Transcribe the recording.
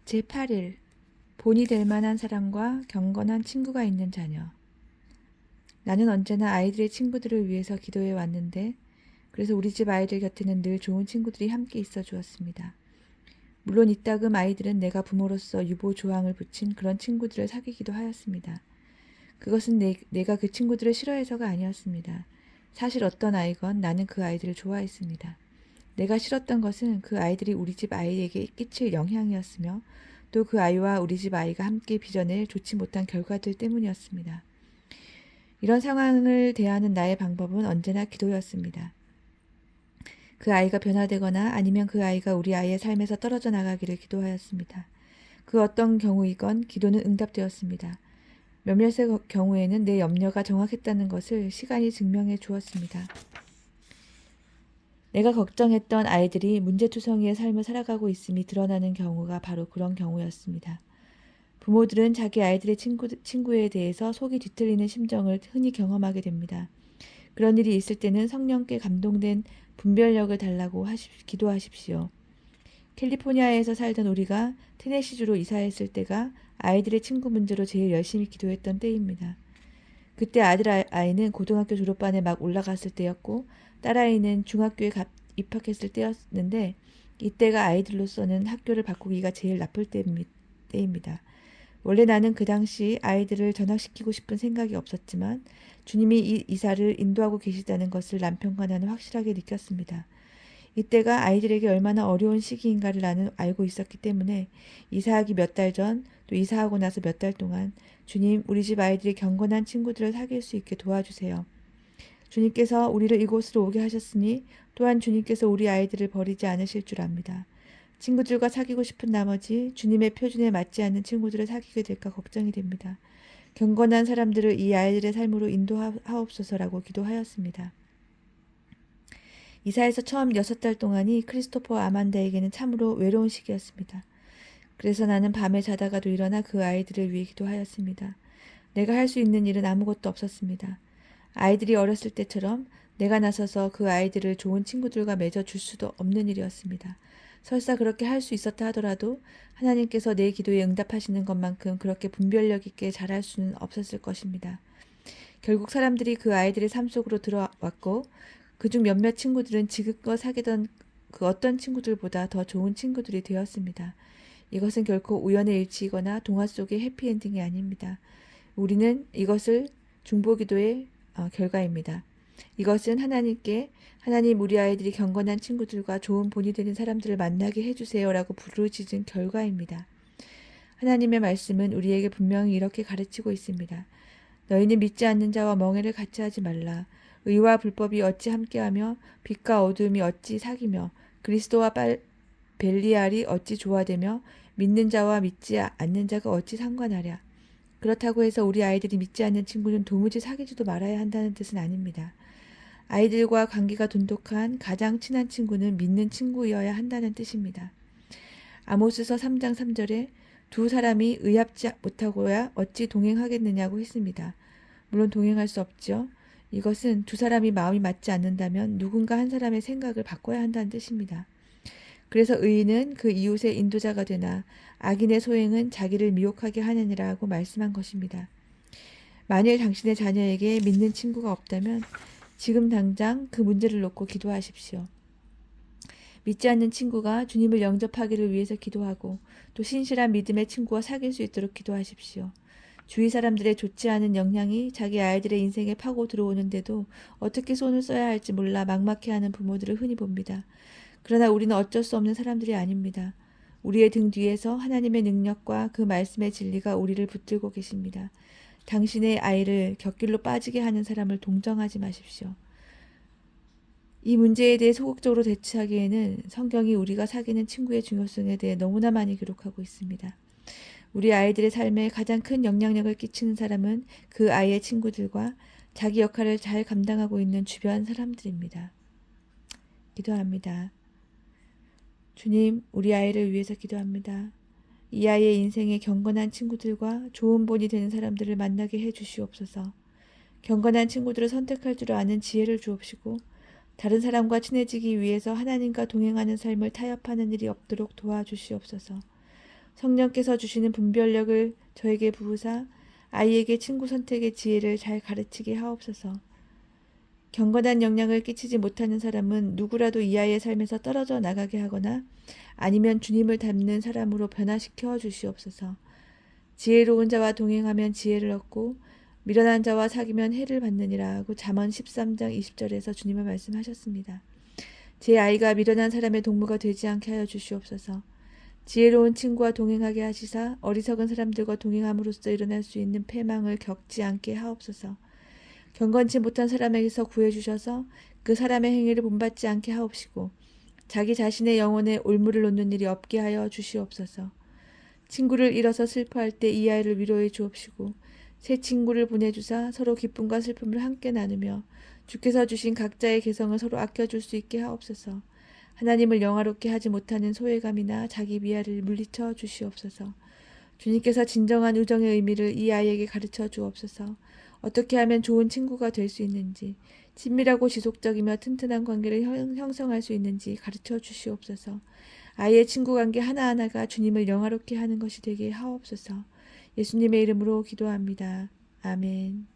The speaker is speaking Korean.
제8일 본이 될 만한 사람과 경건한 친구가 있는 자녀. 나는 언제나 아이들의 친구들을 위해서 기도해 왔는데 그래서 우리 집 아이들 곁에는 늘 좋은 친구들이 함께 있어 주었습니다. 물론 이따금 아이들은 내가 부모로서 유보 조항을 붙인 그런 친구들을 사귀기도 하였습니다. 그것은 내가 그 친구들을 싫어해서가 아니었습니다. 사실 어떤 아이건 나는 그 아이들을 좋아했습니다. 내가 싫었던 것은 그 아이들이 우리 집 아이에게 끼칠 영향이었으며 또 그 아이와 우리 집 아이가 함께 빚어낼 좋지 못한 결과들 때문이었습니다. 이런 상황을 대하는 나의 방법은 언제나 기도였습니다. 그 아이가 변화되거나 아니면 그 아이가 우리 아이의 삶에서 떨어져 나가기를 기도하였습니다. 그 어떤 경우이건 기도는 응답되었습니다. 몇몇의 경우에는 내 염려가 정확했다는 것을 시간이 증명해 주었습니다. 내가 걱정했던 아이들이 문제투성이의 삶을 살아가고 있음이 드러나는 경우가 바로 그런 경우였습니다. 부모들은 자기 아이들의 친구에 대해서 속이 뒤틀리는 심정을 흔히 경험하게 됩니다. 그런 일이 있을 때는 성령께 감동된 분별력을 달라고 기도하십시오. 캘리포니아에서 살던 우리가 테네시주로 이사했을 때가 아이들의 친구 문제로 제일 열심히 기도했던 때입니다. 그때 아이는 고등학교 졸업반에 막 올라갔을 때였고 딸아이는 중학교에 입학했을 때였는데 이때가 아이들로서는 학교를 바꾸기가 제일 나쁠 때입니다. 원래 나는 그 당시 아이들을 전학시키고 싶은 생각이 없었지만 주님이 이 이사를 인도하고 계시다는 것을 남편과 나는 확실하게 느꼈습니다. 이때가 아이들에게 얼마나 어려운 시기인가를 나는 알고 있었기 때문에 이사하기 몇 달 전, 또 이사하고 나서 몇 달 동안 주님, 우리 집 아이들이 경건한 친구들을 사귈 수 있게 도와주세요. 주님께서 우리를 이곳으로 오게 하셨으니 또한 주님께서 우리 아이들을 버리지 않으실 줄 압니다. 친구들과 사귀고 싶은 나머지 주님의 표준에 맞지 않는 친구들을 사귀게 될까 걱정이 됩니다. 경건한 사람들을 이 아이들의 삶으로 인도하옵소서라고 기도하였습니다. 이사에서 처음 6달 동안이 크리스토퍼와 아만다에게는 참으로 외로운 시기였습니다. 그래서 나는 밤에 자다가도 일어나 그 아이들을 위해 기도하였습니다. 내가 할 수 있는 일은 아무것도 없었습니다. 아이들이 어렸을 때처럼 내가 나서서 그 아이들을 좋은 친구들과 맺어줄 수도 없는 일이었습니다. 설사 그렇게 할 수 있었다 하더라도 하나님께서 내 기도에 응답하시는 것만큼 그렇게 분별력 있게 잘할 수는 없었을 것입니다. 결국 사람들이 그 아이들의 삶 속으로 들어왔고 그중 몇몇 친구들은 지금껏 사귀던 그 어떤 친구들보다 더 좋은 친구들이 되었습니다. 이것은 결코 우연의 일치이거나 동화 속의 해피엔딩이 아닙니다. 우리는 이것을 중보기도의 결과입니다. 이것은 하나님 우리 아이들이 경건한 친구들과 좋은 본이 되는 사람들을 만나게 해주세요라고 부르짖은 결과입니다. 하나님의 말씀은 우리에게 분명히 이렇게 가르치고 있습니다. 너희는 믿지 않는 자와 멍에를 같이 하지 말라. 의와 불법이 어찌 함께하며 빛과 어두움이 어찌 사귀며 그리스도와 벨리알이 어찌 조화되며 믿는 자와 믿지 않는 자가 어찌 상관하랴. 그렇다고 해서 우리 아이들이 믿지 않는 친구는 도무지 사귀지도 말아야 한다는 뜻은 아닙니다. 아이들과 관계가 돈독한 가장 친한 친구는 믿는 친구여야 한다는 뜻입니다. 아모스서 3장 3절에 두 사람이 의합지 못하고야 어찌 동행하겠느냐고 했습니다. 물론 동행할 수 없죠. 이것은 두 사람이 마음이 맞지 않는다면 누군가 한 사람의 생각을 바꿔야 한다는 뜻입니다. 그래서 의인은 그 이웃의 인도자가 되나 악인의 소행은 자기를 미혹하게 하느니라고 말씀한 것입니다. 만일 당신의 자녀에게 믿는 친구가 없다면 지금 당장 그 문제를 놓고 기도하십시오. 믿지 않는 친구가 주님을 영접하기를 위해서 기도하고 또 신실한 믿음의 친구와 사귈 수 있도록 기도하십시오. 주위 사람들의 좋지 않은 영향이 자기 아이들의 인생에 파고 들어오는데도 어떻게 손을 써야 할지 몰라 막막해하는 부모들을 흔히 봅니다. 그러나 우리는 어쩔 수 없는 사람들이 아닙니다. 우리의 등 뒤에서 하나님의 능력과 그 말씀의 진리가 우리를 붙들고 계십니다. 당신의 아이를 곁길로 빠지게 하는 사람을 동정하지 마십시오. 이 문제에 대해 소극적으로 대처하기에는 성경이 우리가 사귀는 친구의 중요성에 대해 너무나 많이 기록하고 있습니다. 우리 아이들의 삶에 가장 큰 영향력을 끼치는 사람은 그 아이의 친구들과 자기 역할을 잘 감당하고 있는 주변 사람들입니다. 기도합니다. 주님, 우리 아이를 위해서 기도합니다. 이 아이의 인생에 경건한 친구들과 좋은 본이 되는 사람들을 만나게 해 주시옵소서. 경건한 친구들을 선택할 줄 아는 지혜를 주옵시고 다른 사람과 친해지기 위해서 하나님과 동행하는 삶을 타협하는 일이 없도록 도와주시옵소서. 성령께서 주시는 분별력을 저에게 부으사 아이에게 친구 선택의 지혜를 잘 가르치게 하옵소서. 경건한 영향을 끼치지 못하는 사람은 누구라도 이 아이의 삶에서 떨어져 나가게 하거나 아니면 주님을 닮는 사람으로 변화시켜 주시옵소서. 지혜로운 자와 동행하면 지혜를 얻고 미련한 자와 사귀면 해를 받느니라고 잠언 13장 20절에서 주님은 말씀하셨습니다. 제 아이가 미련한 사람의 동무가 되지 않게 하여 주시옵소서. 지혜로운 친구와 동행하게 하시사 어리석은 사람들과 동행함으로써 일어날 수 있는 패망을 겪지 않게 하옵소서. 경건치 못한 사람에게서 구해주셔서 그 사람의 행위를 본받지 않게 하옵시고 자기 자신의 영혼에 올무를 놓는 일이 없게 하여 주시옵소서. 친구를 잃어서 슬퍼할 때 이 아이를 위로해 주옵시고 새 친구를 보내주사 서로 기쁨과 슬픔을 함께 나누며 주께서 주신 각자의 개성을 서로 아껴줄 수 있게 하옵소서. 하나님을 영화롭게 하지 못하는 소외감이나 자기 비하를 물리쳐 주시옵소서. 주님께서 진정한 우정의 의미를 이 아이에게 가르쳐 주옵소서. 어떻게 하면 좋은 친구가 될 수 있는지, 친밀하고 지속적이며 튼튼한 관계를 형성할 수 있는지 가르쳐 주시옵소서. 아이의 친구 관계 하나하나가 주님을 영화롭게 하는 것이 되게 하옵소서. 예수님의 이름으로 기도합니다. 아멘.